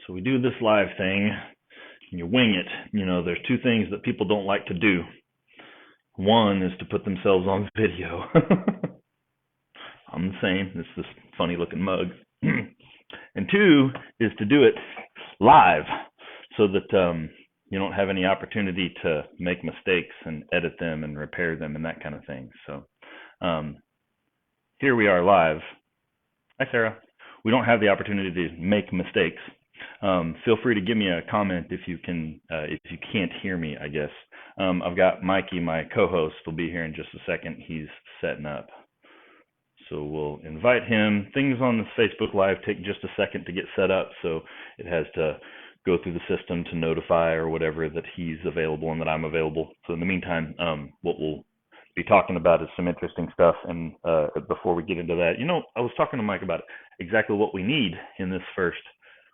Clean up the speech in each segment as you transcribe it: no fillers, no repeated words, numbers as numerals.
So we do this live thing, and you wing it. There's two things that people don't like to do. One is to put themselves on video. I'm the same. It's this funny looking mug. And two is to do it live so that you don't have any opportunity to make mistakes and edit them and repair them and that kind of thing. So here we are live. Hi, Sarah. We don't have the opportunity to make mistakes. Feel free to give me a comment if you can't hear me, I guess. I've got Mikey, my co-host, will be here in just a second. He's setting up. So we'll invite him. Things on the Facebook Live take just a second to get set up, so it has to go through the system to notify or whatever that he's available and that I'm available. So in the meantime, what we'll be talking about is some interesting stuff. And before we get into that, I was talking to Mike about exactly what we need in this first,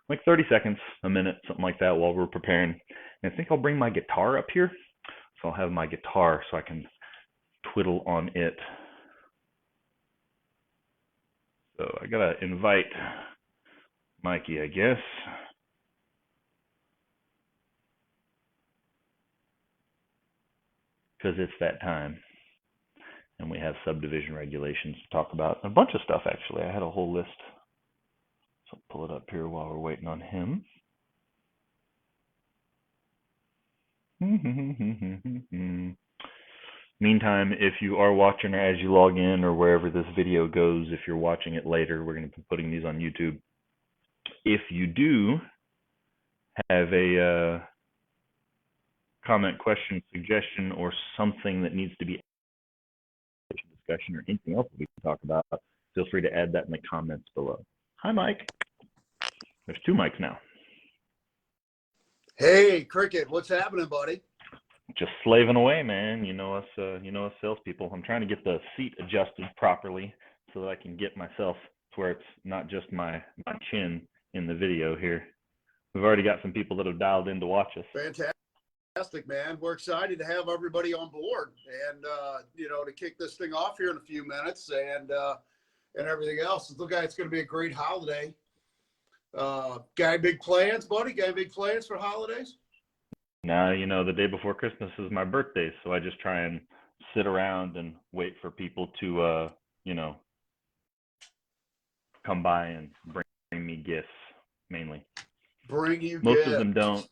like 30 seconds, a minute, something like that while we're preparing. And I think I'll bring my guitar up here. So I'll have my guitar so I can twiddle on it. So I gotta invite Mikey, I guess. Because it's that time. And we have subdivision regulations to talk about. A bunch of stuff, actually. I had a whole list. So I'll pull it up here while we're waiting on him. Meantime, if you are watching or as you log in or wherever this video goes, if you're watching it later, we're going to be putting these on YouTube. If you do have a comment, question, suggestion, or something that needs to be discussion or anything else that we can talk about, feel free to add that in the comments below. Hi, Mike. There's two mics now. Hey, Cricket, what's happening, buddy? Just slaving away, man. You know us salespeople. I'm trying to get the seat adjusted properly so that I can get myself to where it's not just my chin in the video here. We've already got some people that have dialed in to watch us. Fantastic, man. We're excited to have everybody on board and, to kick this thing off here in a few minutes and everything else. Look, it's going to be a great holiday. Got big plans, buddy? Got big plans for holidays? Now, the day before Christmas is my birthday, so I just try and sit around and wait for people to, come by and bring me gifts, mainly. Bring you Most gifts. of them don't.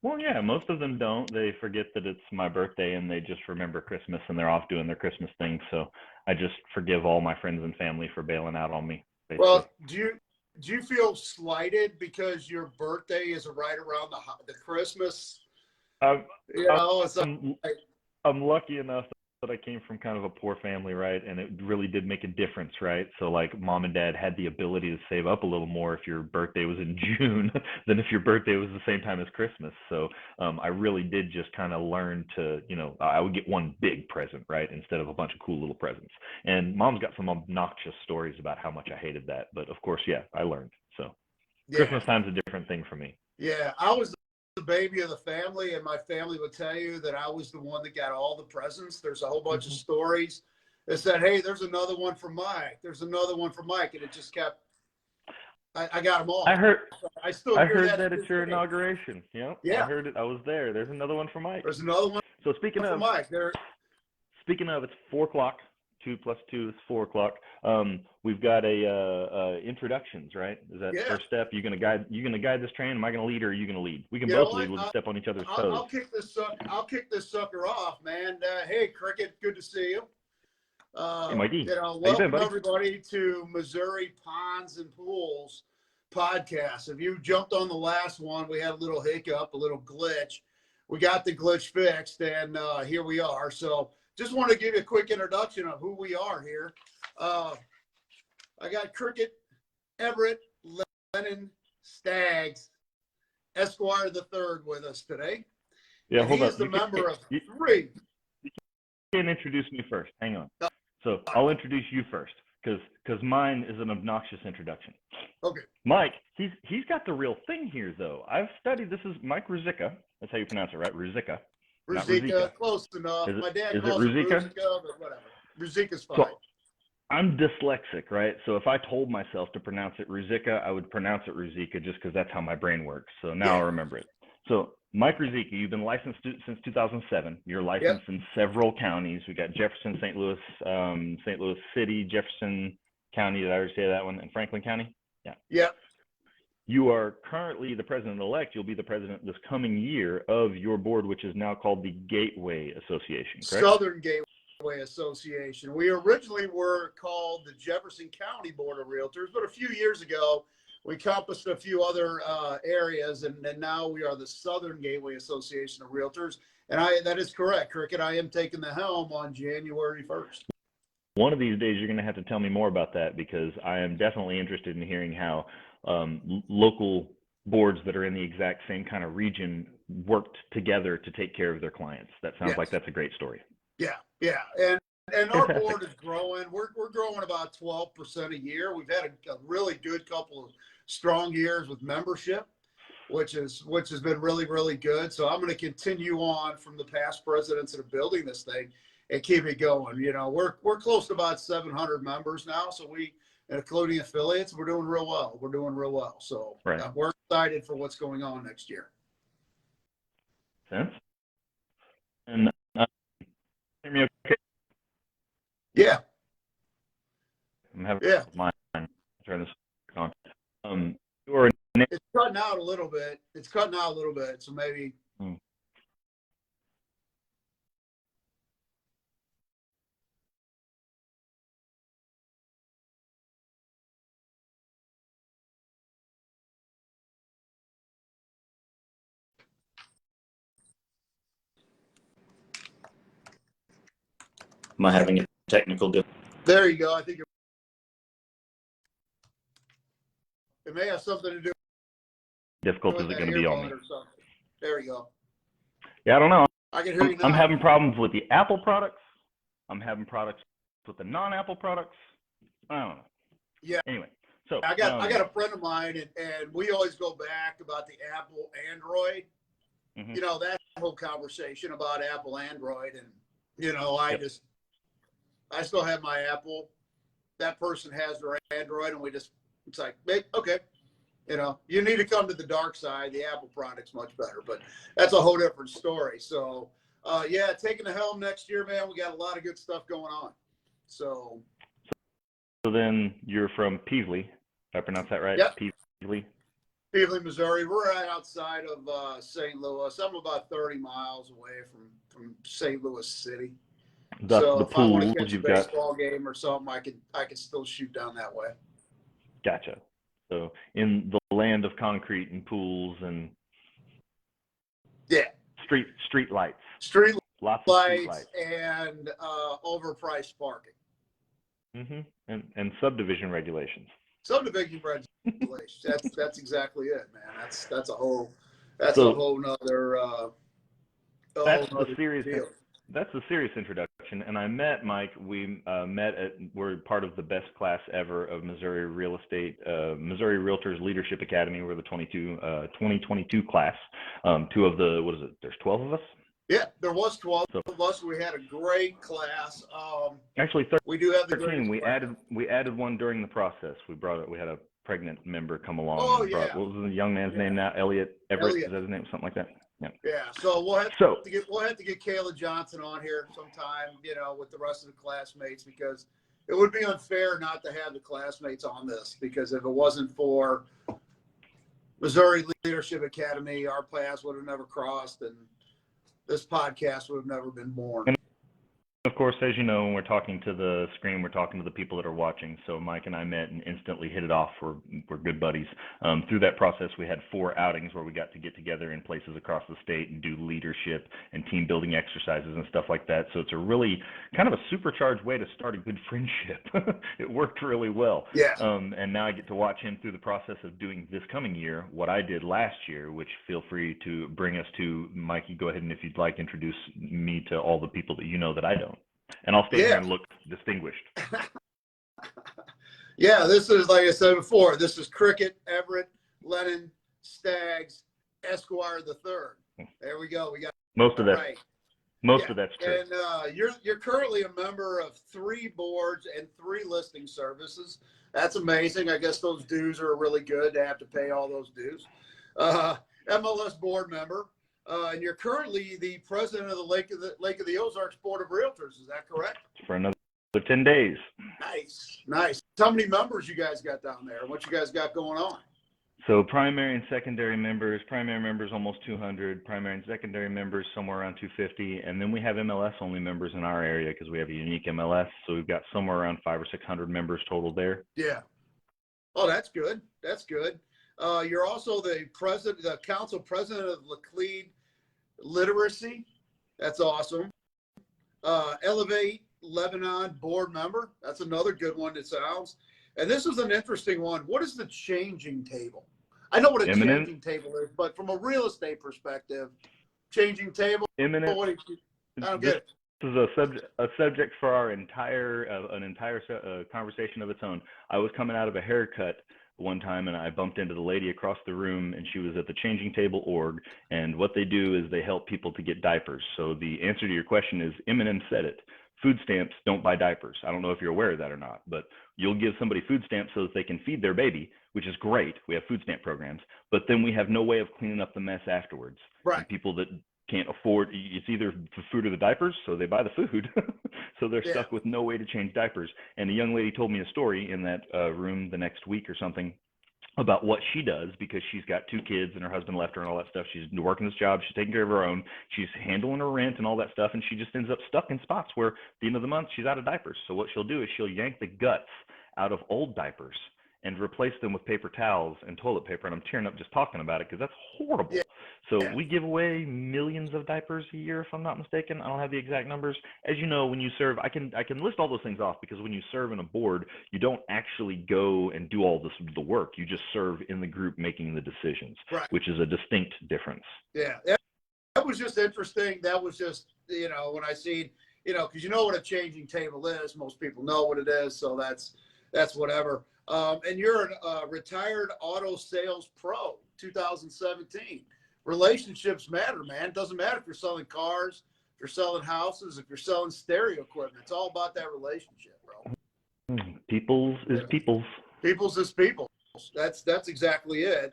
Well, yeah, most of them don't. They forget that it's my birthday and they just remember Christmas and they're off doing their Christmas thing. So I just forgive all my friends and family for bailing out on me, basically. Well, do you feel slighted because your birthday is right around the Christmas? I'm lucky enough that I came from kind of a poor family, right? And it really did make a difference, right? So like mom and dad had the ability to save up a little more if your birthday was in June than if your birthday was the same time as Christmas. So I really did just kind of learn to, I would get one big present, right? Instead of a bunch of cool little presents. And mom's got some obnoxious stories about how much I hated that. But of course, yeah, I learned. So yeah. Christmas time's a different thing for me. Yeah, I was the baby of the family, and my family would tell you that I was the one that got all the presents. There's a whole bunch of stories that said, hey, there's another one for Mike. There's another one for Mike. And it just kept, I got them all. I heard that at your inauguration. Yeah. I heard it. I was there. There's another one for Mike. There's another one. So speaking of Mike, speaking of, it's 4:00. 2 + 2 is 4:00. We've got a introductions, right? Is that first step? You gonna guide this train? Am I gonna lead or are you gonna lead? We can both lead. We'll just step on each other's toes. I'll kick this sucker off, man. Hey, Cricket, good to see you. Hey, Mikey. Welcome everybody to Missouri Ponds and Pools podcast. If you jumped on the last one, we had a little hiccup, a little glitch. We got the glitch fixed, and here we are. So just want to give you a quick introduction of who we are here. I got Cricket Everett Lennon Staggs, Esquire III, with us today. Yeah, hold on. He's the member of three. You can't introduce me first. Hang on. So I'll introduce you first, because mine is an obnoxious introduction. Okay. Mike, he's got the real thing here, though. I've studied. This is Mike Ruzicka. That's how you pronounce it, right? Ruzicka. Ruzicka, close enough. My dad calls it Ruzicka, but whatever. Ruzicka's fine. I'm dyslexic, right? So if I told myself to pronounce it Ruzicka, I would pronounce it Ruzicka just because that's how my brain works. So now Yeah. I'll remember it. So Mike Ruzicka, you've been licensed since 2007. You're Yep. licensed in several counties. We got Jefferson, St. Louis City, Jefferson County. Did I already say that one? And Franklin County. Yeah. Yep. You are currently the president-elect. You'll be the president this coming year of your board, which is now called the Gateway Association, correct? Southern Gateway Association. We originally were called the Jefferson County Board of Realtors, but a few years ago, we encompassed a few other areas, and now we are the Southern Gateway Association of Realtors. And that is correct, Cricket. I am taking the helm on January 1st. One of these days, you're going to have to tell me more about that because I am definitely interested in hearing how local boards that are in the exact same kind of region worked together to take care of their clients. That sounds like that's a great story. Yeah, yeah. And our Fantastic. board is growing. We're growing about 12% a year. We've had a really good couple of strong years with membership, which has been really, really good. So I'm going to continue on from the past presidents that are building this thing and keep it going. You know, we're close to about 700 members now. So including affiliates, we're doing real well. We're doing real well. So we're excited for what's going on next year. Sense. And hear me okay? Yeah. I'm having mine. Turn this on. It's cutting out a little bit. So maybe. Am I having a technical difficulty? There you go. I think it may have something to do. Difficult is it going to be on me? There we go. Yeah, I don't know. I can hear you now. I'm having problems with the Apple products. I'm having products with the non-Apple products. I don't know. Yeah. Anyway, so I got a friend of mine, and we always go back about the Apple Android. You know, that whole conversation about Apple Android, and you know, I still have my Apple. That person has their Android, and it's like, okay, you know, you need to come to the dark side. The Apple product's much better, but that's a whole different story. So, taking the helm next year, man, we got a lot of good stuff going on. So then you're from Peavey, if I pronounce that right? Yep. Peavey, Missouri. We're right outside of St. Louis. I'm about 30 miles away from St. Louis City. So if I want to catch a baseball game or something, I can still shoot down that way. Gotcha. So in the land of concrete and pools and street lights. Lots of street lights and overpriced parking. And subdivision regulations. Subdivision regulations. That's exactly it, man. That's a whole nother deal. That's a serious introduction. And I met Mike. We we're part of the best class ever of Missouri Real Estate, Missouri Realtors Leadership Academy. We're the 2022 class. Two of the, there's 12 of us? Yeah, there was 12 of us. We had a great class. Actually, we do have the 13. We added one during the process. We had a pregnant member come along. What was the young man's name now? Elliot Everett, is that his name? Something like that. Yeah. So we'll have to get Kayla Johnson on here sometime, you know, with the rest of the classmates, because it would be unfair not to have the classmates on this, because if it wasn't for Missouri Leadership Academy, our paths would have never crossed, and this podcast would have never been born. And of course, as you know, when we're talking to the screen, we're talking to the people that are watching. So Mike and I met and instantly hit it off. We're good buddies. Through that process, we had 4 outings where we got to get together in places across the state and do leadership and team building exercises and stuff like that. So it's a really kind of a supercharged way to start a good friendship. It worked really well. Yeah. And now I get to watch him through the process of doing this coming year what I did last year, which feel free to bring us to. Mikey, go ahead and if you'd like, introduce me to all the people that you know that I don't. And I'll stay here and look distinguished. Yeah, this is, like I said before, this is Cricket, Everett, Lennon, Staggs, Esquire the Third. There we go. We got most of that. Right. Most Yeah, of that's true. and you're currently a member of 3 boards and 3 listing services. That's amazing. I guess those dues are really good to have to pay all those dues. MLS board member, and you're currently the president of the Lake of the Ozarks Board of Realtors. Is that correct? For another 10 days. Nice, nice. How many members you guys got down there? What you guys got going on? So primary and secondary members almost 200, primary and secondary members somewhere around 250, and then we have MLS only members in our area because we have a unique MLS. So we've got somewhere around 500 or 600 members total there. Yeah. Oh, that's good. That's good. You're also the council president of Laclede Literacy. That's awesome. Elevate Lebanon board member. That's another good one. It sounds. And this is an interesting one. What is the changing table? I know what a changing table is, but from a real estate perspective, changing table. I don't get it. This is a subject for our entire conversation of its own. I was coming out of a haircut one time and I bumped into the lady across the room, and she was at the Changing Table org, and what they do is they help people to get diapers. So the answer to your question is Eminem said it. Food stamps don't buy diapers. I don't know if you're aware of that or not, but you'll give somebody food stamps so that they can feed their baby, which is great. We have food stamp programs, but then we have no way of cleaning up the mess afterwards. Right. And people that can't afford, it's either the food or the diapers, so they buy the food. So they're stuck with no way to change diapers. And a young lady told me a story in that room the next week or something about what she does, because she's got 2 kids and her husband left her and all that stuff. She's working this job. She's taking care of her own. She's handling her rent and all that stuff. And she just ends up stuck in spots where at the end of the month, she's out of diapers. So what she'll do is she'll yank the guts out of old diapers and replace them with paper towels and toilet paper. And I'm tearing up just talking about it because that's horrible. Yeah. So we give away millions of diapers a year, if I'm not mistaken. I don't have the exact numbers. As you know, when you serve, I can list all those things off, because when you serve in a board, you don't actually go and do all the work. You just serve in the group making the decisions, right, which is a distinct difference. Yeah, that was just interesting. That was just, when I seen, because you know what a changing table is. Most people know what it is, so that's whatever. And you're a retired auto sales pro, 2017. Relationships matter, man. It doesn't matter if you're selling cars, if you're selling houses, if you're selling stereo equipment. It's all about that relationship, bro. People's is people's. People's is people's. That's exactly it.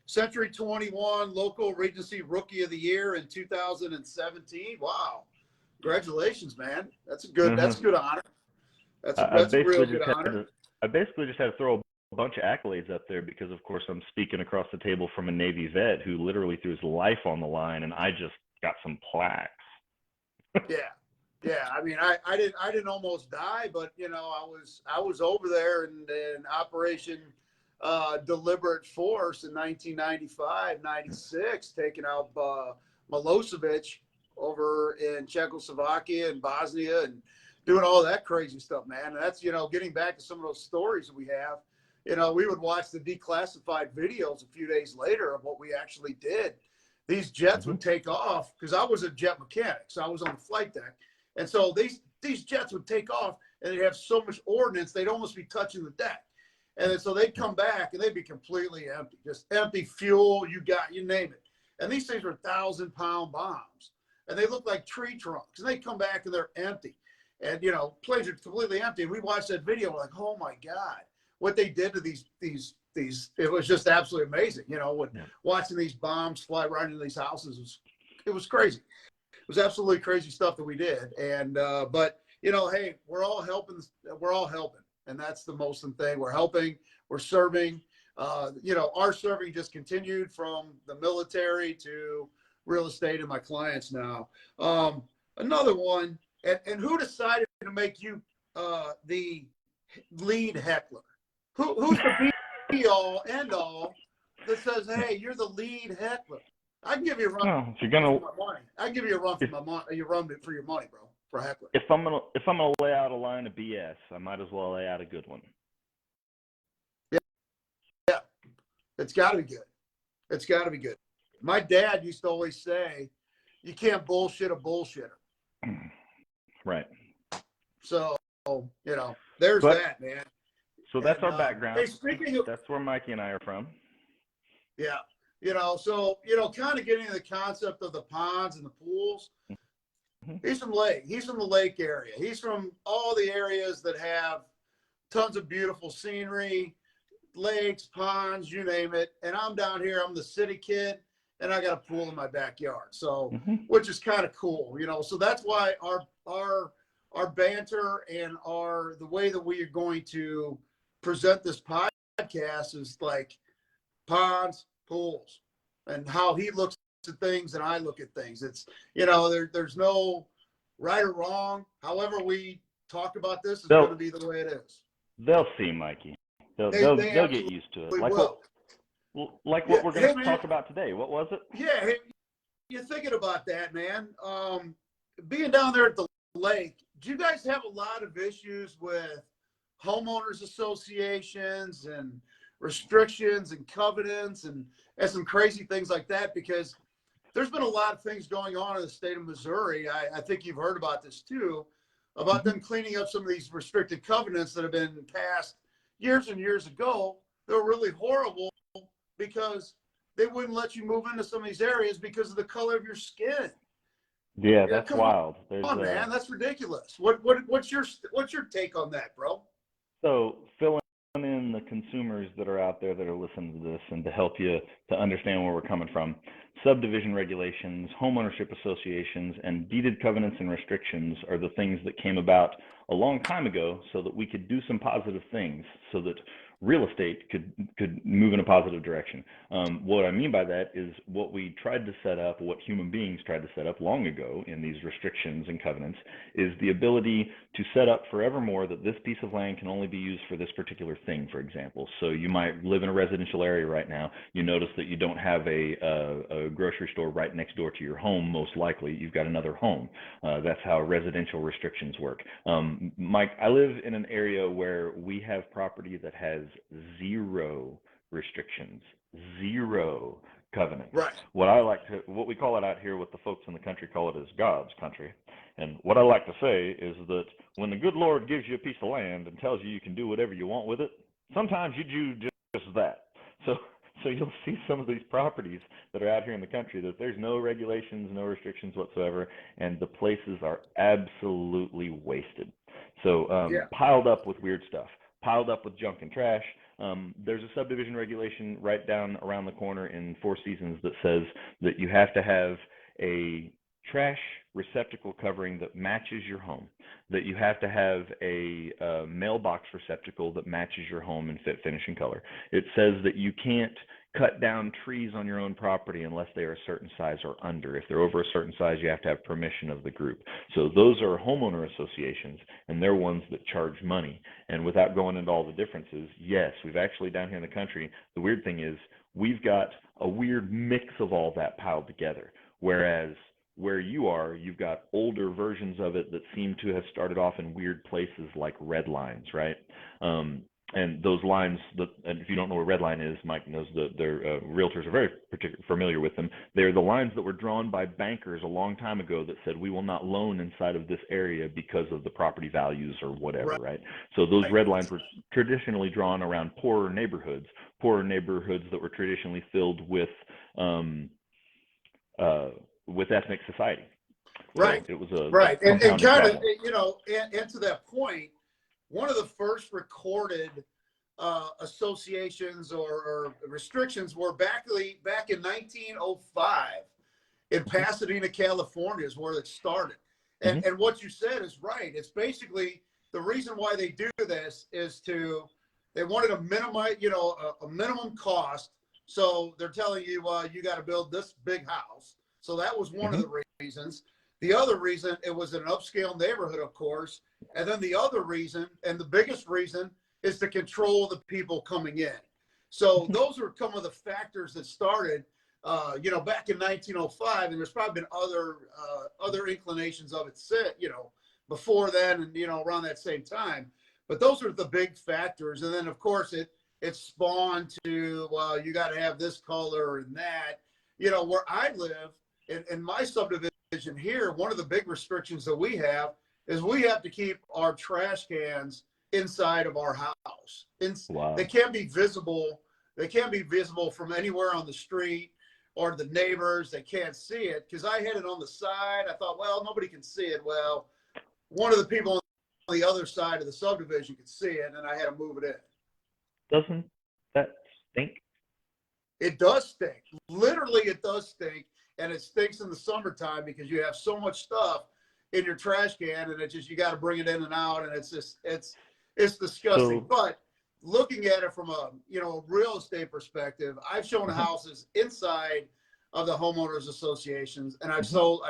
Century 21 Local Regency Rookie of the Year in 2017. Wow. Congratulations, man. That's a good honor. That's a real good honor. I basically just had to throw a bunch of accolades up there because, of course, I'm speaking across the table from a Navy vet who literally threw his life on the line, and I just got some plaques. Yeah. I mean, I didn't almost die, but I was over there in Operation Deliberate Force in 1995, 96, taking out Milosevic over in Czechoslovakia and Bosnia, and doing all that crazy stuff, man. And that's, getting back to some of those stories that we have. We would watch the declassified videos a few days later of what we actually did. These jets would take off, because I was a jet mechanic, so I was on the flight deck. And so these jets would take off, and they'd have so much ordnance, they'd almost be touching the deck. And then, so they'd come back, and they'd be completely empty, just empty fuel, you name it. And these things were 1,000-pound bombs, and they look like tree trunks, and they come back, and they're empty. And, planes are completely empty. And we watched that video, we're like, oh my God, what they did to these, it was just absolutely amazing. Watching these bombs fly right into these houses, it was crazy. It was absolutely crazy stuff that we did. And, but, hey, we're all helping. And that's the most important thing. We're helping, we're serving. Our serving just continued from the military to real estate and my clients now. Another one, and who decided to make you the lead heckler? Who's the be-all, end-all that says, hey, you're the lead heckler? I can give you a run for my money. I can give you a run for my money. You run for your money, bro, for a heckler. If I'm gonna lay out a line of BS, I might as well lay out a good one. Yeah, it's got to be good. It's got to be good. My dad used to always say, you can't bullshit a bullshitter. Right. So, there's that, man. So that's our background. Hey, that's where Mikey and I are from. Yeah. So, kind of getting into the concept of the ponds and the pools. He's from Lake. He's from the Lake area. He's from all the areas that have tons of beautiful scenery, lakes, ponds, you name it. And I'm down here. I'm the city kid, and I got a pool in my backyard. So, which is kind of cool, you know. So that's why our banter and the way that we are going to present this podcast is like ponds, pools, and how he looks at things and I look at things. It's, you know, there's no right or wrong. However we talk about this is going to be the way it is. They'll see, Mikey. They'll get used to it. Like what we're going to talk about today. What was it? Yeah, hey, you're thinking about that, man. Being down there at the lake, do you guys have a lot of issues with homeowners associations and restrictions and covenants and some crazy things like that? Because there's been a lot of things going on in the state of Missouri. I think you've heard about this too, about them cleaning up some of these restricted covenants that have been passed years and years ago. They're really horrible because they wouldn't let you move into some of these areas because of the color of your skin. Yeah, that's wild. Come on, man, that's ridiculous. What's your take on that, bro? So filling in the consumers that are out there that are listening to this, and to help you to understand where we're coming from, subdivision regulations, homeownership associations, and deeded covenants and restrictions are the things that came about a long time ago so that we could do some positive things, so that real estate could move in a positive direction. What I mean by that is what we tried to set up, what human beings tried to set up long ago in these restrictions and covenants, is the ability to set up forevermore that this piece of land can only be used for this particular thing, for example. So you might live in a residential area right now. You notice that you don't have a grocery store right next door to your home. Most likely you've got another home. That's how residential restrictions work. Mike, I live in an area where we have property that has 0 restrictions, 0 covenants. Right. What we call it out here, what the folks in the country call it, is God's country. And what I like to say is that when the good Lord gives you a piece of land and tells you can do whatever you want with it, sometimes you do just that. So you'll see some of these properties that are out here in the country that there's no regulations, no restrictions whatsoever, and the places are absolutely wasted. So piled up with weird stuff, piled up with junk and trash. There's a subdivision regulation right down around the corner in Four Seasons that says that you have to have a trash receptacle covering that matches your home, that you have to have a mailbox receptacle that matches your home in fit, finish, and color. It says that you can't cut down trees on your own property unless they are a certain size or under. If they're over a certain size, you have to have permission of the group. So those are homeowner associations, and they're ones that charge money. And without going into all the differences, yes, we've actually down here in the country, the weird thing is we've got a weird mix of all that piled together, whereas where you are, you've got older versions of it that seem to have started off in weird places like red lines, right? And those lines, and if you don't know what red line is, Mike knows that their realtors are very familiar with them. They're the lines that were drawn by bankers a long time ago that said, we will not loan inside of this area because of the property values or whatever, right? So those red lines were traditionally drawn around poorer neighborhoods that were traditionally filled with ethnic society. Right. So it was a right. And kind of, you know, and to that point, one of the first recorded associations or restrictions were back in 1905 in Pasadena, California is where it started. And what you said is right. It's basically the reason why they do this is they wanted to minimize, you know, a minimum cost. So they're telling you, you got to build this big house. So that was one of the reasons. The other reason, it was an upscale neighborhood, of course. And then the other reason, and the biggest reason, is to control the people coming in. So those are some of the factors that started, you know, back in 1905. And there's probably been other inclinations of it, you know, before then and, you know, around that same time. But those are the big factors. And then, of course, it spawned to, you got to have this color and that. You know, where I live, in my subdivision here, one of the big restrictions that we have is we have to keep our trash cans inside of our house. Wow. They can't be visible. They can't be visible from anywhere on the street or the neighbors, they can't see it because I had it on the side. I thought, well, nobody can see it. Well, one of the people on the other side of the subdivision could see it, and I had to move it in. Doesn't that stink? It does stink. Literally, it does stink, and it stinks in the summertime because you have so much stuff in your trash can, and it's just you got to bring it in and out, and it's just it's disgusting. So, But looking at it from a real estate perspective, I've shown houses inside of the homeowners associations, and I've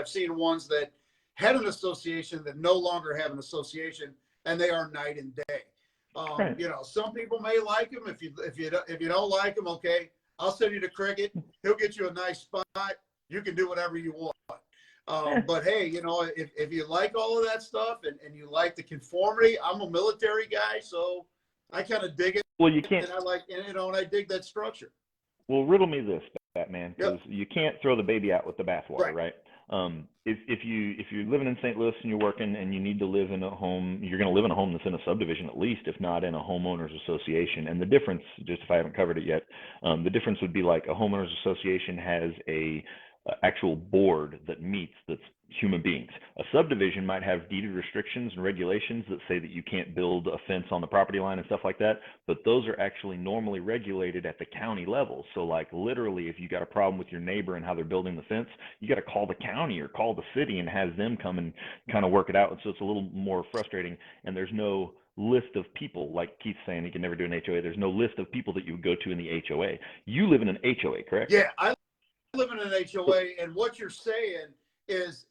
seen ones that had an association that no longer have an association, and they are night and day. right. Some people may like them. If you don't like them, okay, I'll send you to Cricket. He'll get you a nice spot. You can do whatever you want. But hey, if you like all of that stuff and you like the conformity, I'm a military guy, so I kind of dig it. Well, you can't. And I like, and I dig that structure. Well, riddle me this, Batman, because you can't throw the baby out with the bathwater, right? If you're living in St. Louis and you're working and you need to live in a home, you're going to live in a home that's in a subdivision at least, if not in a homeowners association. And the difference, just if I haven't covered it yet, the difference would be like a homeowners association has a actual board that meets that's human beings. A subdivision might have deeded restrictions and regulations that say that you can't build a fence on the property line and stuff like that, but those are actually normally regulated at the county level. So like literally if you got a problem with your neighbor and how they're building the fence, you got to call the county or call the city and have them come and kind of work it out. And so it's a little more frustrating, and there's no list of people, like Keith's saying he can never do an HOA. There's no list of people that you would go to in the HOA. You live in an HOA, correct? Yeah, I live in an HOA, and what you're saying is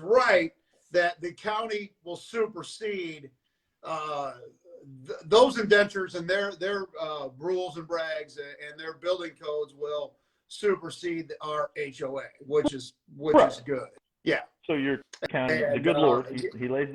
right, that the county will supersede those indentures, and their rules and regs and their building codes will supersede our HOA, which is good. Yeah. So your county, the good Lord, he lays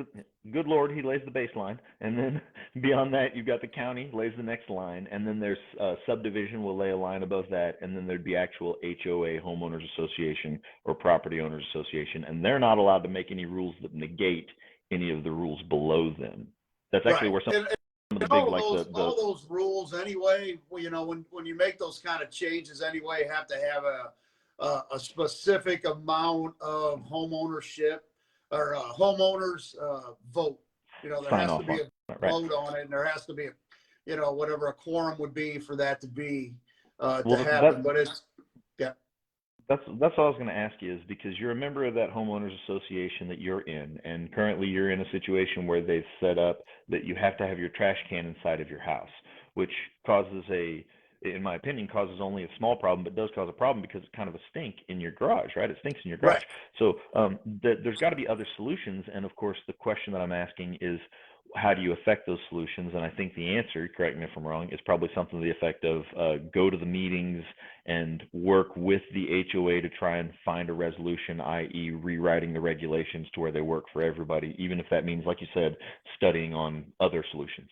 the baseline, and then beyond that, you've got the county lays the next line, and then there's subdivision will lay a line above that, and then there'd be actual HOA, homeowners association, or property owners association, and they're not allowed to make any rules that negate any of the rules below them. That's actually where some of the big, all those rules anyway. When you make those kind of changes anyway, have to have a specific amount of home ownership or homeowners vote. There has to be a vote on it, and there has to be whatever a quorum would be for that to be to happen. But it's That's what I was going to ask you, is because you're a member of that homeowners association that you're in, and currently you're in a situation where they've set up that you have to have your trash can inside of your house, which causes in my opinion, causes only a small problem, but does cause a problem because it's kind of a stink in your garage, right? It stinks in your garage. Right. So there's got to be other solutions. And of course, the question that I'm asking is, how do you affect those solutions? And I think the answer, correct me if I'm wrong, is probably something to the effect of go to the meetings and work with the HOA to try and find a resolution, i.e. rewriting the regulations to where they work for everybody, even if that means, like you said, studying on other solutions.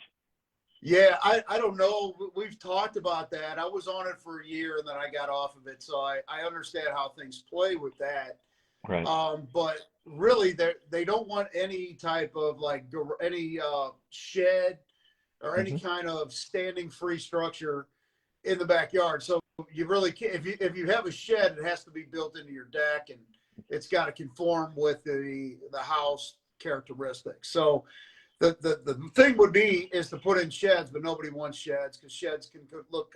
Yeah, I don't know. We've talked about that. I was on it for a year and then I got off of it. So I understand how things play with that. Right. But really, they don't want any type of any shed or any kind of standing free structure in the backyard. So you really can't, if you have a shed, it has to be built into your deck, and it's got to conform with the house characteristics. So the thing would be is to put in sheds, but nobody wants sheds because sheds can look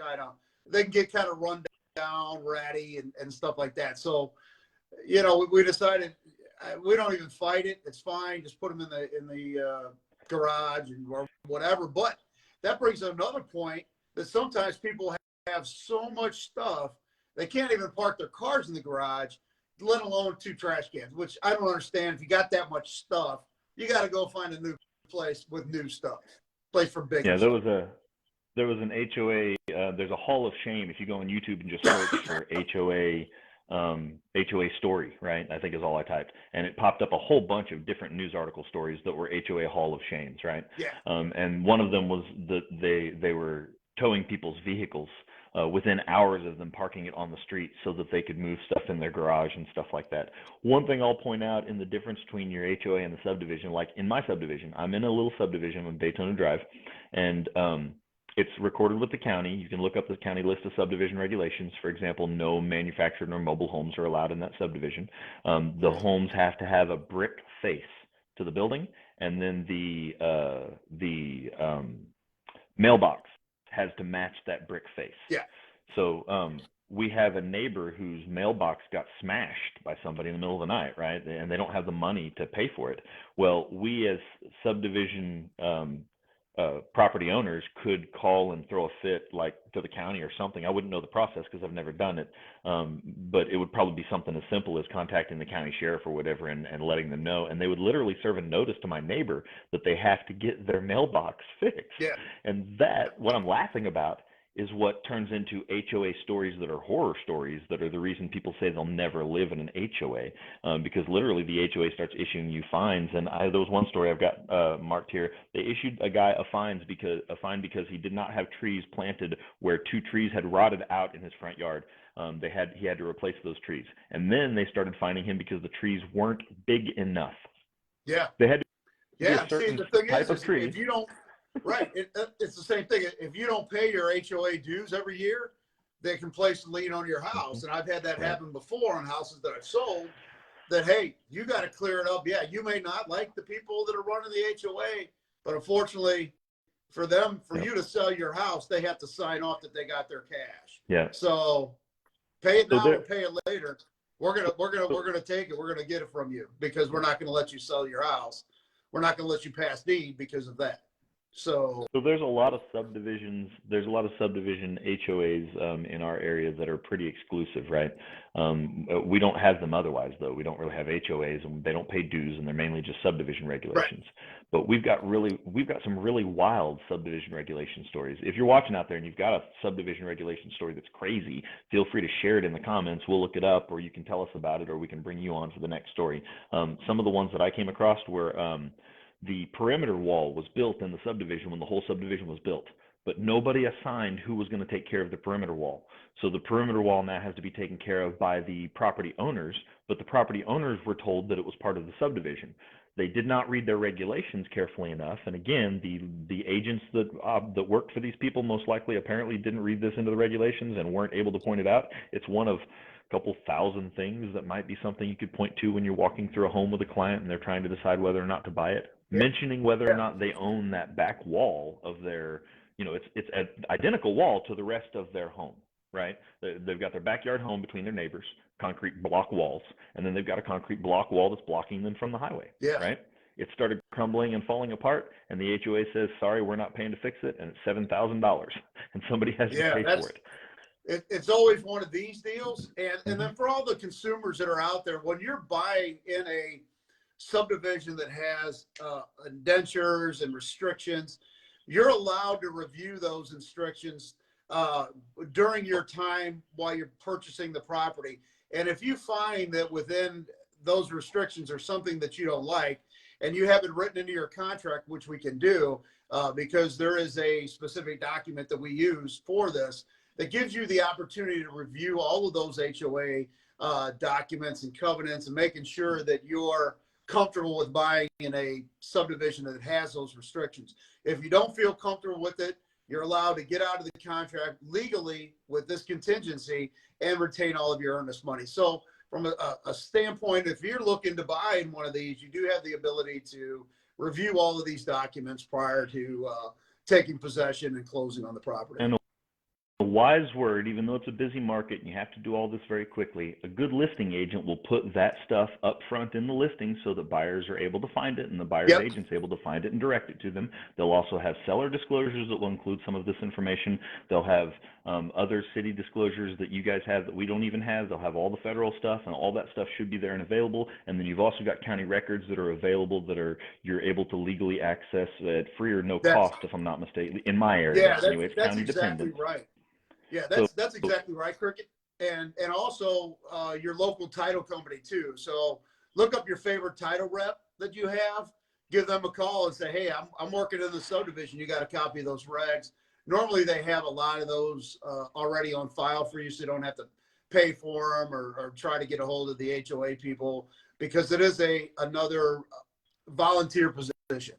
they can get kind of run down, ratty, and stuff like that. So, we decided we don't even fight it. It's fine. Just put them in the garage or whatever. But that brings up another point, that sometimes people have so much stuff they can't even park their cars in the garage, let alone 2 trash cans, which I don't understand. If you got that much stuff, you got to go find a new place with new stuff. Place for big. Yeah, there was an HOA. There's a Hall of Shame if you go on YouTube and just search for HOA story, right? I think is all I typed, and it popped up a whole bunch of different news article stories that were HOA Hall of Shames, right? Yeah. And one of them was that they were towing people's vehicles within hours of them parking it on the street so that they could move stuff in their garage and stuff like that. One thing I'll point out in the difference between your HOA and the subdivision, like in my subdivision, I'm in a little subdivision on Daytona Drive, and It's recorded with the county. You can look up the county list of subdivision regulations. For example, no manufactured or mobile homes are allowed in that subdivision. The homes have to have a brick face to the building, and then the mailbox has to match that brick face. Yeah. So we have a neighbor whose mailbox got smashed by somebody in the middle of the night, right? And they don't have the money to pay for it. Well, we as subdivision property owners could call and throw a fit, like to the county or something. I wouldn't know the process because I've never done it, but it would probably be something as simple as contacting the county sheriff or whatever and letting them know. And they would literally serve a notice to my neighbor that they have to get their mailbox fixed. Yeah. And that, what I'm laughing about, is what turns into HOA stories that are horror stories that are the reason people say they'll never live in an HOA, because literally the HOA starts issuing you fines. And there was one story I've got marked here. They issued a guy a fine because he did not have trees planted where 2 trees had rotted out in his front yard. He had to replace those trees. And then they started fining him because the trees weren't big enough. Yeah. They had to be Yeah. a certain See, the thing type is of tree. if you don't, right, it's the same thing. If you don't pay your HOA dues every year, they can place a lien on your house. And I've had that happen before on houses that I've sold, that, hey, you got to clear it up. Yeah, you may not like the people that are running the HOA, but unfortunately for them, for you to sell your house, they have to sign off that they got their cash. Yeah. So pay it now or pay it later. We're gonna take it. We're gonna get it from you because we're not gonna let you sell your house. We're not gonna let you pass deed because of that. So there's a lot of subdivisions. There's a lot of subdivision HOAs in our area that are pretty exclusive, right? We don't have them otherwise, though. We don't really have HOAs, and they don't pay dues, and they're mainly just subdivision regulations. Right. But we've got some really wild subdivision regulation stories. If you're watching out there and you've got a subdivision regulation story that's crazy, feel free to share it in the comments. We'll look it up, or you can tell us about it, or we can bring you on for the next story. Some of the ones that I came across were the perimeter wall was built in the subdivision when the whole subdivision was built, but nobody assigned who was going to take care of the perimeter wall. So the perimeter wall now has to be taken care of by the property owners, but the property owners were told that it was part of the subdivision. They did not read their regulations carefully enough, and again, the agents that worked for these people most likely apparently didn't read this into the regulations and weren't able to point it out. It's one of a couple thousand things that might be something you could point to when you're walking through a home with a client and they're trying to decide whether or not to buy it. Mentioning whether or not they own that back wall of their, it's an identical wall to the rest of their home, right? They've got their backyard home between their neighbors, concrete block walls, and then they've got a concrete block wall that's blocking them from the highway, right? It started crumbling and falling apart, and the HOA says, sorry, we're not paying to fix it, and it's $7,000, and somebody has to pay for it. It's always one of these deals. And then for all the consumers that are out there, when you're buying in a subdivision that has indentures and restrictions, you're allowed to review those restrictions during your time while you're purchasing the property. And if you find that within those restrictions are something that you don't like, and you have it written into your contract, which we can do because there is a specific document that we use for this that gives you the opportunity to review all of those HOA documents and covenants and making sure that you're comfortable with buying in a subdivision that has those restrictions. If you don't feel comfortable with it, you're allowed to get out of the contract legally with this contingency and retain all of your earnest money. So from a standpoint, if you're looking to buy in one of these, you do have the ability to review all of these documents prior to taking possession and closing on the property. And a wise word, even though it's a busy market and you have to do all this very quickly, a good listing agent will put that stuff up front in the listing so that buyers are able to find it and the buyer's agent's able to find it and direct it to them. They'll also have seller disclosures that will include some of this information. They'll have other city disclosures that you guys have that we don't even have. They'll have all the federal stuff, and all that stuff should be there and available. And then you've also got county records that are available that you're able to legally access at free or no cost, if I'm not mistaken, in my area. Anyway, it's county exactly dependent. Right. Yeah, that's exactly right, Cricket. And also your local title company too. So look up your favorite title rep that you have, give them a call and say, hey, I'm working in the subdivision. You got a copy of those regs. Normally they have a lot of those already on file for you, so you don't have to pay for them or try to get a hold of the HOA people, because it is another volunteer position.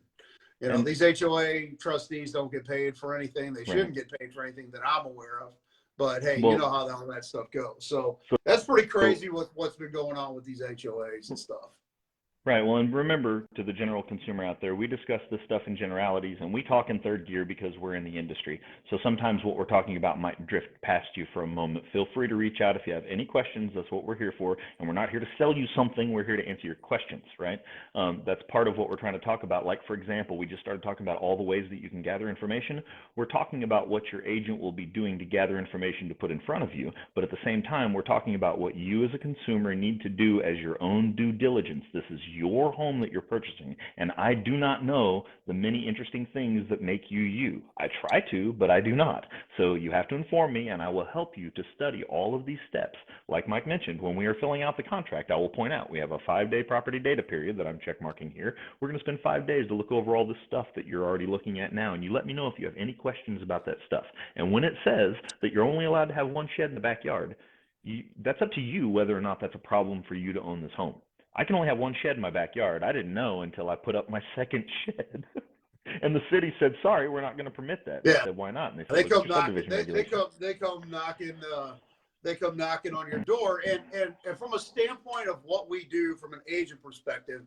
You know, And these HOA trustees don't get paid for anything. They right. shouldn't get paid for anything that I'm aware of. But hey, you know Well, how all that stuff goes. So so that's pretty crazy with what's been going on with these HOAs and stuff. right. Well, and remember, to the general consumer out there, we discuss this stuff in generalities, and we talk in third gear because we're in the industry. So sometimes what we're talking about might drift past you for a moment. Feel free to reach out if you have any questions. That's what we're here for. And we're not here to sell you something. We're here to answer your questions, right? That's part of what we're trying to talk about. Like, for example, we just started talking about all the ways that you can gather information. We're talking about what your agent will be doing to gather information to put in front of you. But at the same time, we're talking about what you as a consumer need to do as your own due diligence. This is your home that you're purchasing, and I do not know the many interesting things that make you you. I try to, but I do not. So you have to inform me, and I will help you to study all of these steps. Like Mike mentioned, when we are filling out the contract, I will point out we have a 5-day property data period that I'm check marking here. We're going to spend 5 days to look over all this stuff that you're already looking at now, and you let me know if you have any questions about that stuff. And when it says that you're only allowed to have one shed in the backyard, that's up to you whether or not that's a problem for you to own this home. I can only have one shed in my backyard. I didn't know until I put up my second shed. And the city said, sorry, we're not going to permit that. And I Yeah. said, why not? And they said, They well, it's come your knocking. subdivision regulation. They come knocking on your door. And from a standpoint of what we do from an agent perspective,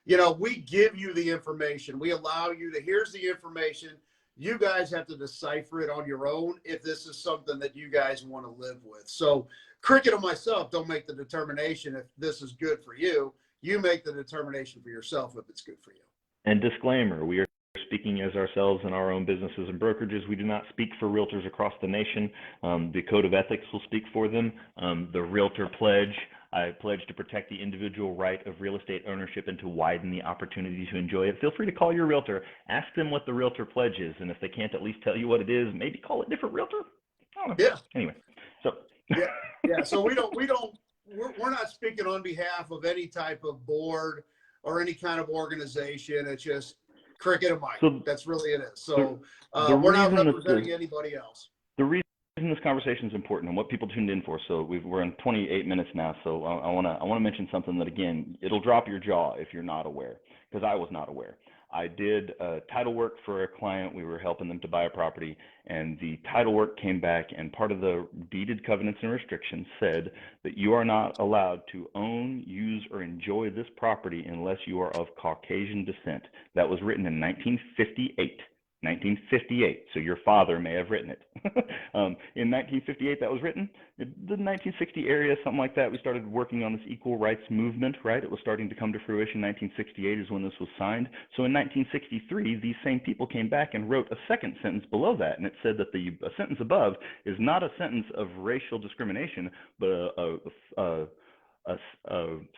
you know, we give you the information. We allow you to. Here's the information. You guys have to decipher it on your own if this is something that you guys want to live with. So Cricket and myself don't make the determination if this is good for you. You make the determination for yourself if it's good for you. And disclaimer, we are speaking as ourselves in our own businesses and brokerages. We do not speak for realtors across the nation. The code of ethics will speak for them. The realtor pledge, I pledge to protect the individual right of real estate ownership and to widen the opportunity to enjoy it. Feel free to call your realtor. Ask them what the realtor pledge is. And if they can't at least tell you what it is, maybe call a different realtor. I don't know. Yeah. Anyway, so. Yeah. So we're not speaking on behalf of any type of board or any kind of organization. It's just Cricket and Mike. So that's really it is. So we're not representing anybody else. The reason this conversation is important and what people tuned in for. So we're in 28 minutes now. So I want to mention something that, again, it'll drop your jaw if you're not aware, because I was not aware. I did title work for a client. We were helping them to buy a property, and the title work came back, and part of the deeded covenants and restrictions said that you are not allowed to own, use, or enjoy this property unless you are of Caucasian descent. That was written in 1958. 1958, so your father may have written it. In 1958, that was written. The 1960 area, something like that, we started working on this equal rights movement, right? It was starting to come to fruition. 1968 is when this was signed. So in 1963, these same people came back and wrote a second sentence below that, and it said that the sentence above is not a sentence of racial discrimination, but a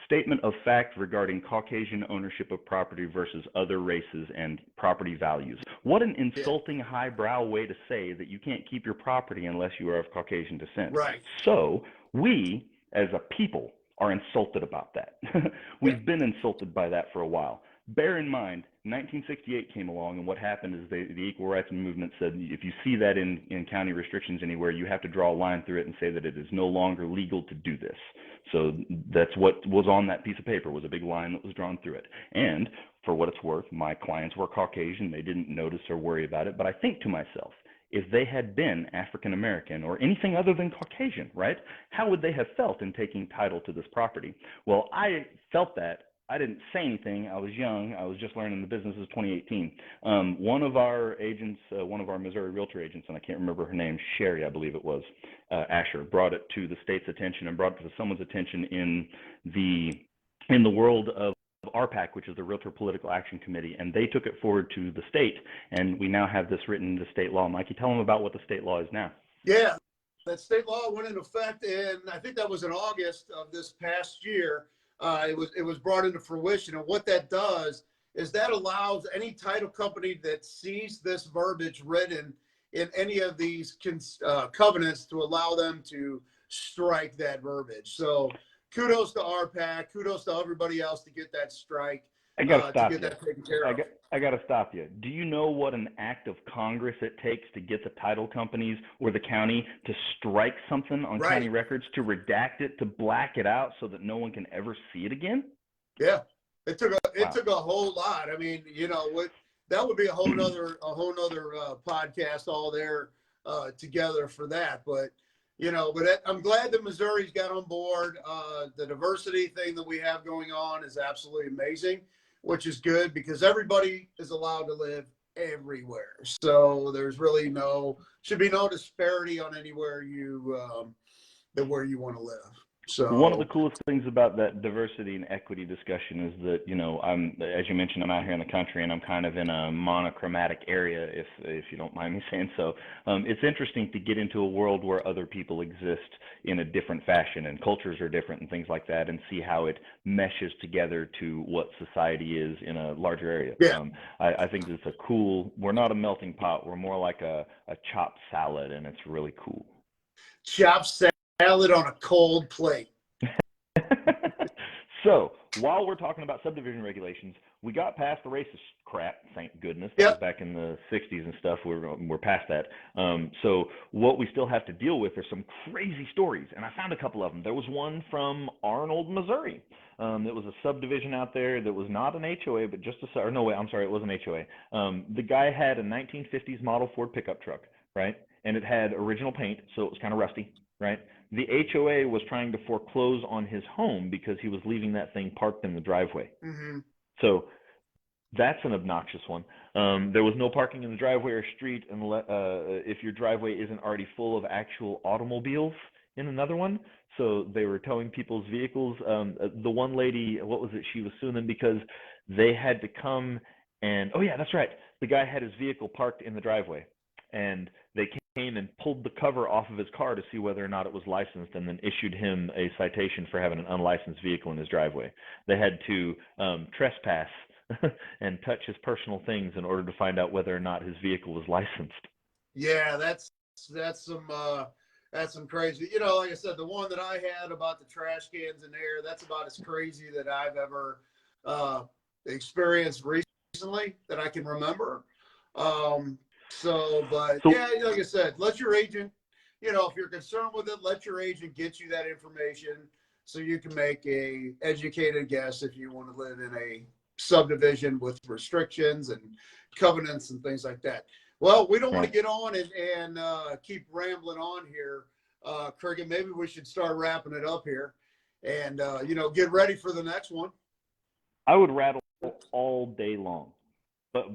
statement of fact regarding Caucasian ownership of property versus other races and property values. What an insulting highbrow way to say that you can't keep your property unless you are of Caucasian descent. Right. So we, as a people, are insulted about that. We've been insulted by that for a while. Bear in mind, 1968 came along, and what happened is the Equal Rights Movement said if you see that in county restrictions anywhere, you have to draw a line through it and say that it is no longer legal to do this. So that's what was on that piece of paper, was a big line that was drawn through it. And for what it's worth, my clients were Caucasian. They didn't notice or worry about it. But I think to myself, if they had been African American or anything other than Caucasian, right, how would they have felt in taking title to this property? Well, I felt that. I didn't say anything. I was young. I was just learning the business. It was 2018. One of our agents, one of our Missouri realtor agents, and I can't remember her name, Sherry, I believe it was, Asher, brought it to the state's attention and brought it to someone's attention in the world of RPAC, which is the Realtor Political Action Committee, and they took it forward to the state, and we now have this written into state law. Mikey, tell them about what the state law is now. Yeah, that state law went into effect, and I think that was in August of this past year. It was brought into fruition, and what that does is that allows any title company that sees this verbiage written in any of these covenants to allow them to strike that verbiage. So kudos to RPAC, kudos to everybody else to get that strike. I gotta stop you. That taken care of. I gotta stop you. Do you know what an act of Congress it takes to get the title companies or the county to strike something on county records, to redact it, to black it out so that no one can ever see it again? Yeah, it took a whole lot. I mean, you know, that would be a whole nother podcast all there together for that. But I'm glad that Missouri's got on board. The diversity thing that we have going on is absolutely amazing, which is good because everybody is allowed to live everywhere. So there's really should be no disparity on anywhere where you want to live. So one of the coolest things about that diversity and equity discussion is that, as you mentioned, I'm out here in the country and I'm kind of in a monochromatic area, if you don't mind me saying so. It's interesting to get into a world where other people exist in a different fashion and cultures are different and things like that, and see how it meshes together to what society is in a larger area. Yeah. I think it's we're not a melting pot. We're more like a chopped salad, and it's really cool. Chopped salad on a cold plate. So while we're talking about subdivision regulations, we got past the racist crap, thank goodness. That was back in the 60s and stuff. We're past that. So what we still have to deal with are some crazy stories, and I found a couple of them. There was one from Arnold, Missouri. It was a subdivision out there that was not an HOA, but just it was an HOA. The guy had a 1950s model Ford pickup truck, right? And it had original paint, so it was kind of rusty, right? The HOA was trying to foreclose on his home because he was leaving that thing parked in the driveway. Mm-hmm. So that's an obnoxious one. There was no parking in the driveway or street if your driveway isn't already full of actual automobiles in another one. So they were towing people's vehicles. The one lady, what was it? She was suing them because they had to come and, oh yeah, that's right. The guy had his vehicle parked in the driveway, and they came and pulled the cover off of his car to see whether or not it was licensed, and then issued him a citation for having an unlicensed vehicle in his driveway. They had to trespass and touch his personal things in order to find out whether or not his vehicle was licensed. Yeah, that's some crazy. Like I said, the one that I had about the trash cans in there, that's about as crazy that I've ever experienced recently that I can remember. Yeah, like I said, let your agent, if you're concerned with it, let your agent get you that information so you can make a educated guess if you want to live in a subdivision with restrictions and covenants and things like that. Well, we don't want to get on and keep rambling on here, Craig, and maybe we should start wrapping it up here and, get ready for the next one. I would rattle all day long, but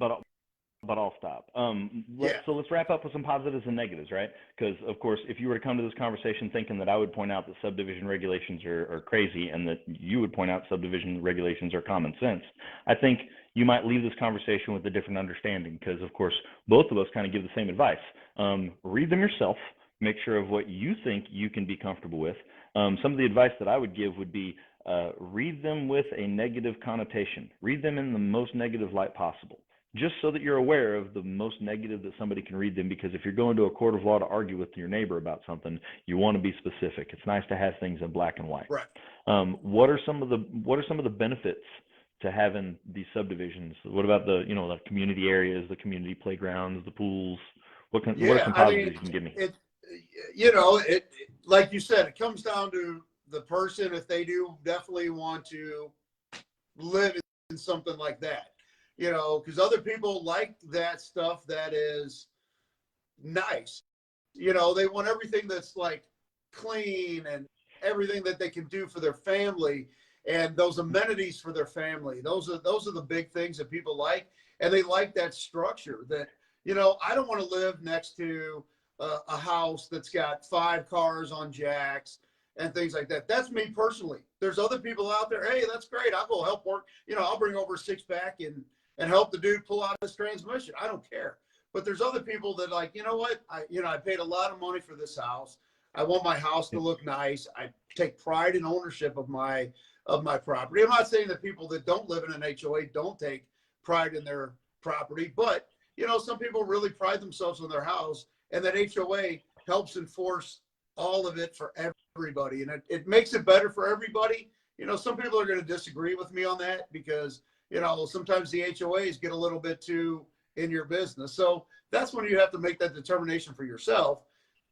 I'll stop. So let's wrap up with some positives and negatives, right? Because, of course, if you were to come to this conversation thinking that I would point out that subdivision regulations are crazy and that you would point out subdivision regulations are common sense, I think you might leave this conversation with a different understanding because, of course, both of us kind of give the same advice. Read them yourself. Make sure of what you think you can be comfortable with. Some of the advice that I would give would be read them with a negative connotation. Read them in the most negative light possible, just so that you're aware of the most negative that somebody can read them, because if you're going to a court of law to argue with your neighbor about something, you want to be specific. It's nice to have things in black and white. Right. What are some of the benefits to having these subdivisions? What about the community areas, the community playgrounds, the pools? What are some positives you can give me? It like you said, it comes down to the person if they do definitely want to live in something like that. Because other people like that stuff that is nice. They want everything that's like clean and everything that they can do for their family and those amenities for their family. Those are the big things that people like. And they like that structure that, I don't want to live next to a house that's got 5 cars on jacks and things like that. That's me personally. There's other people out there. Hey, that's great. I'll go help work. I'll bring over a 6-pack and help the dude pull out his transmission. I don't care. But there's other people that like, I paid a lot of money for this house. I want my house to look nice. I take pride in ownership of my property. I'm not saying that people that don't live in an HOA don't take pride in their property, but some people really pride themselves on their house, and that HOA helps enforce all of it for everybody. And it makes it better for everybody. Some people are going to disagree with me on that because sometimes the HOAs get a little bit too in your business. So that's when you have to make that determination for yourself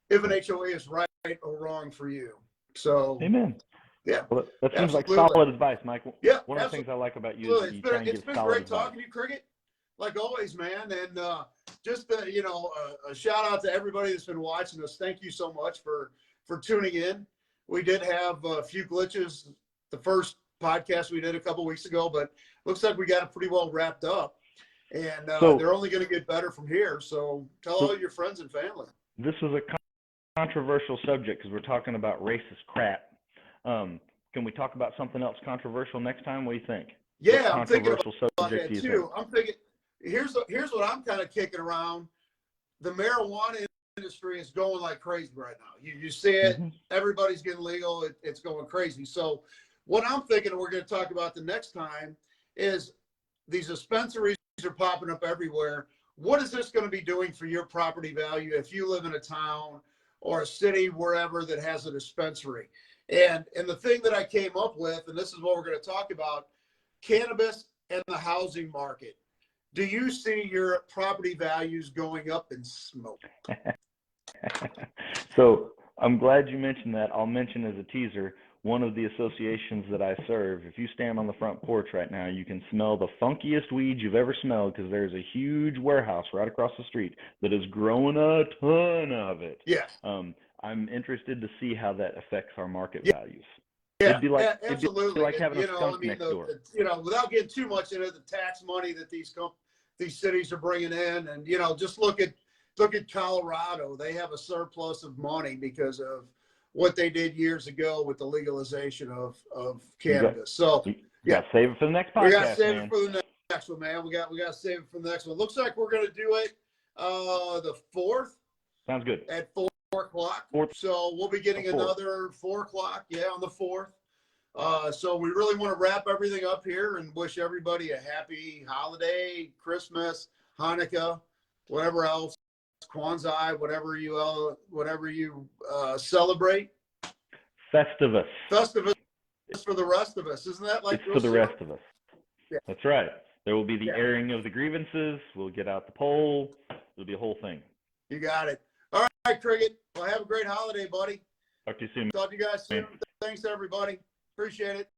if an HOA is right or wrong for you. So, amen. Yeah. Well, that seems absolutely. like solid advice, Mike. Yeah. One of the things I like about you is that you try and give it's been solid great advice. talking to you, Cricket. like always, man. And just a shout out to everybody that's been watching us. Thank you so much for tuning in. We did have a few glitches the first podcast we did a couple weeks ago, but looks like we got it pretty well wrapped up. And they're only going to get better from here. So tell all your friends and family. This was a controversial subject because we're talking about racist crap. Can we talk about something else controversial next time? What do you think? Yeah, I'm thinking about subject that too. I'm thinking, here's what I'm kind of kicking around. The marijuana industry is going like crazy right now. You see it, everybody's getting legal. It's going crazy. So what I'm thinking we're going to talk about the next time is these dispensaries are popping up everywhere. What is this going to be doing for your property value if you live in a town or a city, wherever, that has a dispensary? And the thing that I came up with, and this is what we're going to talk about, cannabis and the housing market. Do you see your property values going up in smoke? So I'm glad you mentioned that. I'll mention as a teaser, one of the associations that I serve, if you stand on the front porch right now, you can smell the funkiest weed you've ever smelled because there's a huge warehouse right across the street that is growing a ton of it. Yeah. I'm interested to see how that affects our market values. Yeah, it'd be like, absolutely. It'd be like having a skunk next door. Without getting too much into the tax money that these cities are bringing in, and just look at Colorado. They have a surplus of money because of what they did years ago with the legalization of cannabis. Yeah, save it for the next podcast. We got to save it for the next one, man. We got to save it for the next one. Looks like we're going to do it the 4th. Sounds good. At 4 o'clock. 4th. So we'll be getting another 4 o'clock. Yeah, on the 4th. So we really want to wrap everything up here and wish everybody a happy holiday, Christmas, Hanukkah, whatever else, Kwanzaa, whatever you celebrate. Festivus for the rest of us. Isn't that like it's for the rest of us? Yeah. That's right. There will be the airing of the grievances. We'll get out the poll. It'll be a whole thing. You got it. All right, Cricket. Well, have a great holiday, buddy. Talk to you soon. Talk to you guys soon. Thanks, everybody. Appreciate it.